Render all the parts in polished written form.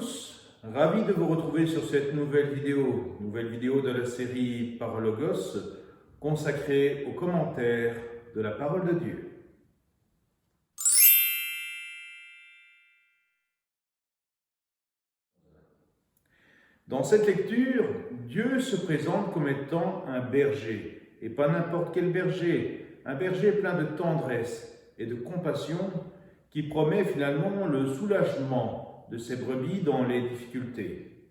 tous, ravi de vous retrouver sur cette nouvelle vidéo de la série Parologos, consacrée aux commentaires de la parole de Dieu. Dans cette lecture, Dieu se présente comme étant un berger, et pas n'importe quel berger, un berger plein de tendresse et de compassion qui promet finalement le soulagement de ses brebis dans les difficultés.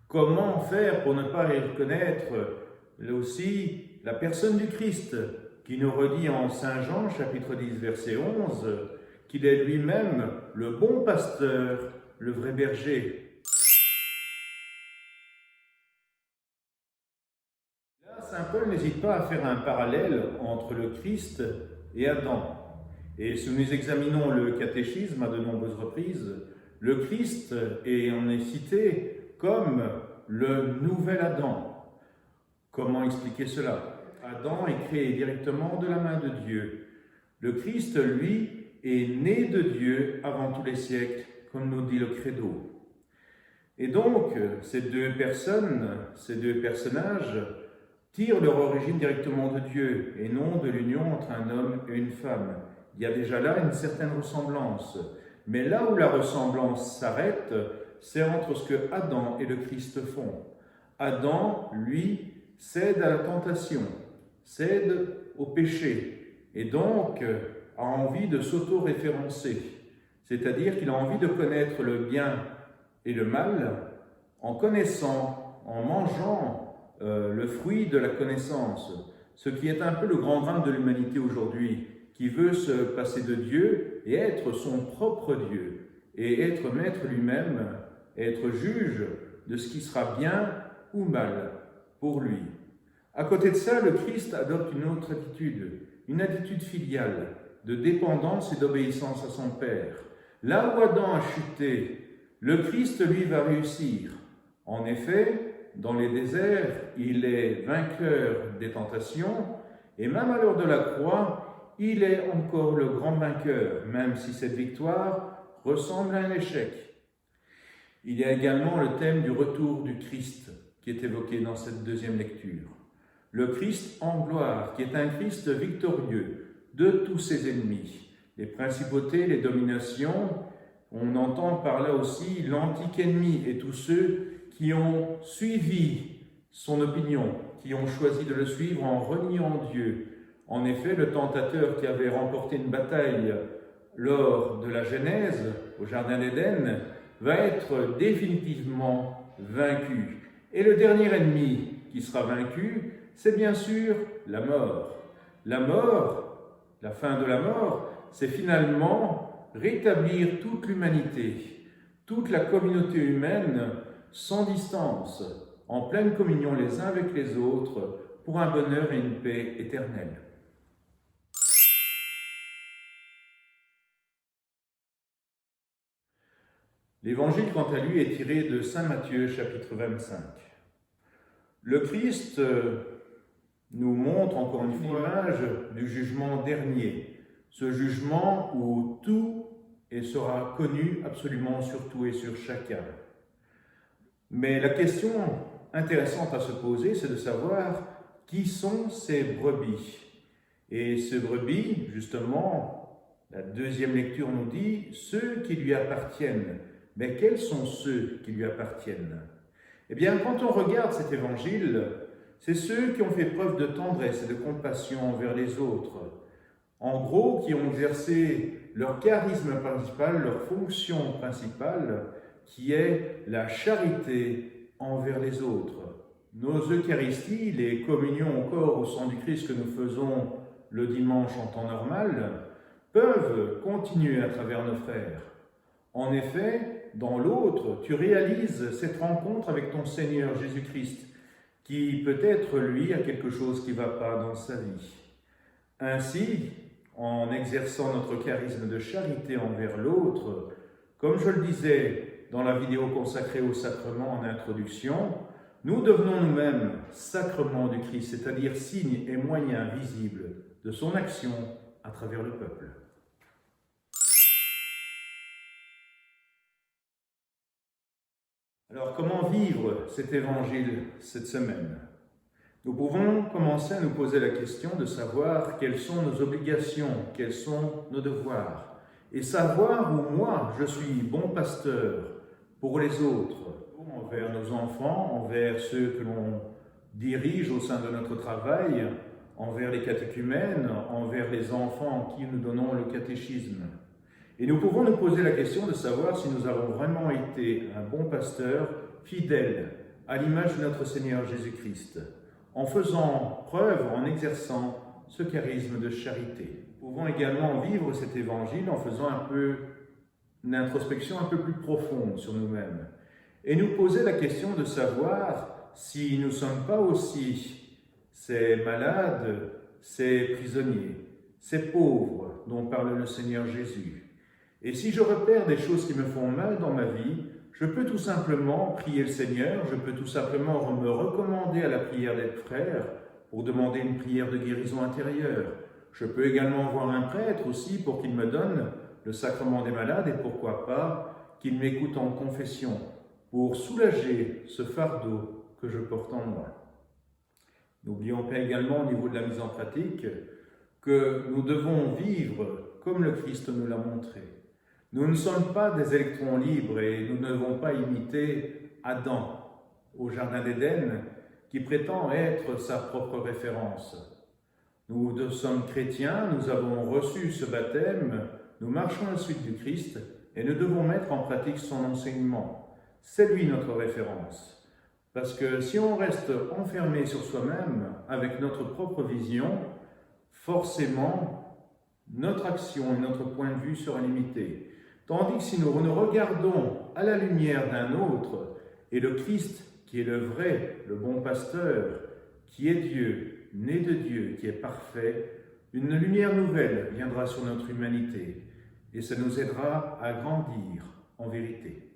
Comment faire pour ne pas y reconnaître là aussi la personne du Christ qui nous redit en Saint Jean chapitre 10 verset 11 qu'il est lui-même le bon pasteur, le vrai berger. Saint Paul n'hésite pas à faire un parallèle entre le Christ et Adam. Et si nous examinons le catéchisme à de nombreuses reprises, le Christ en est cité comme le nouvel Adam. Comment expliquer cela? Adam est créé directement de la main de Dieu. Le Christ, lui, est né de Dieu avant tous les siècles, comme nous dit le Credo. Et donc, ces deux personnages, tirent leur origine directement de Dieu et non de l'union entre un homme et une femme. Il y a déjà là une certaine ressemblance. Mais là où la ressemblance s'arrête, c'est entre ce que Adam et le Christ font. Adam, lui, cède à la tentation, cède au péché, et donc a envie de s'auto-référencer. C'est-à-dire qu'il a envie de connaître le bien et le mal en connaissant, en mangeant le fruit de la connaissance, ce qui est un peu le grand drame de l'humanité aujourd'hui, qui veut se passer de Dieu et être son propre Dieu, et être maître lui-même, être juge de ce qui sera bien ou mal pour lui. À côté de ça, le Christ adopte une attitude filiale, de dépendance et d'obéissance à son Père. Là où Adam a chuté, le Christ, lui, va réussir. En effet, dans les déserts, il est vainqueur des tentations, et même à l'heure de la croix, il est encore le grand vainqueur, même si cette victoire ressemble à un échec. Il y a également le thème du retour du Christ, qui est évoqué dans cette deuxième lecture. Le Christ en gloire, qui est un Christ victorieux de tous ses ennemis, les principautés, les dominations. On entend par là aussi l'antique ennemi et tous ceux qui ont suivi son opinion, qui ont choisi de le suivre en reniant Dieu. En effet, le tentateur qui avait remporté une bataille lors de la Genèse, au Jardin d'Éden, va être définitivement vaincu. Et le dernier ennemi qui sera vaincu, c'est bien sûr la mort. La mort, la fin de la mort, c'est finalement rétablir toute l'humanité, toute la communauté humaine, sans distance, en pleine communion les uns avec les autres, pour un bonheur et une paix éternelle. L'Évangile, quant à lui, est tiré de Saint Matthieu, chapitre 25. Le Christ nous montre encore une fois l'image du jugement dernier, ce jugement où tout sera connu absolument sur tout et sur chacun. Mais la question intéressante à se poser, c'est de savoir qui sont ces brebis. Et ces brebis, justement, la deuxième lecture nous dit ceux qui lui appartiennent. Mais quels sont ceux qui lui appartiennent? Eh bien, quand on regarde cet évangile, c'est ceux qui ont fait preuve de tendresse et de compassion envers les autres. En gros, qui ont exercé leur charisme principal, leur fonction principale, qui est la charité envers les autres. Nos Eucharisties, les communions au corps au sang du Christ que nous faisons le dimanche en temps normal, peuvent continuer à travers nos frères. En effet, dans l'autre, tu réalises cette rencontre avec ton Seigneur Jésus-Christ, qui peut-être, lui, a quelque chose qui ne va pas dans sa vie. Ainsi, en exerçant notre charisme de charité envers l'autre, comme je le disais dans la vidéo consacrée au sacrement en introduction, nous devenons nous-mêmes sacrements du Christ, c'est-à-dire signes et moyens visibles de son action à travers le peuple. Alors, comment vivre cet évangile cette semaine? Nous pouvons commencer à nous poser la question de savoir quelles sont nos obligations, quels sont nos devoirs, et savoir où moi je suis bon pasteur pour les autres, envers nos enfants, envers ceux que l'on dirige au sein de notre travail, envers les catéchumènes, envers les enfants à qui nous donnons le catéchisme. Et nous pouvons nous poser la question de savoir si nous avons vraiment été un bon pasteur fidèle à l'image de notre Seigneur Jésus-Christ, en faisant preuve, en exerçant ce charisme de charité. Nous pouvons également vivre cet évangile en faisant une introspection un peu plus profonde sur nous-mêmes et nous poser la question de savoir si nous ne sommes pas aussi ces malades, ces prisonniers, ces pauvres dont parle le Seigneur Jésus. Et si je repère des choses qui me font mal dans ma vie, je peux tout simplement prier le Seigneur, je peux tout simplement me recommander à la prière des frères pour demander une prière de guérison intérieure. Je peux également voir un prêtre aussi pour qu'il me donne le sacrement des malades et pourquoi pas qu'il m'écoute en confession pour soulager ce fardeau que je porte en moi. N'oublions pas également au niveau de la mise en pratique que nous devons vivre comme le Christ nous l'a montré. Nous ne sommes pas des électrons libres et nous ne devons pas imiter Adam au Jardin d'Éden qui prétend être sa propre référence. Nous sommes chrétiens, nous avons reçu ce baptême, nous marchons à la suite du Christ et nous devons mettre en pratique son enseignement. C'est lui notre référence. Parce que si on reste enfermé sur soi-même avec notre propre vision, forcément notre action et notre point de vue sera limité. Tandis que si nous regardons à la lumière d'un autre, et le Christ qui est le vrai, le bon pasteur, qui est Dieu, né de Dieu, qui est parfait, une lumière nouvelle viendra sur notre humanité, et ça nous aidera à grandir en vérité.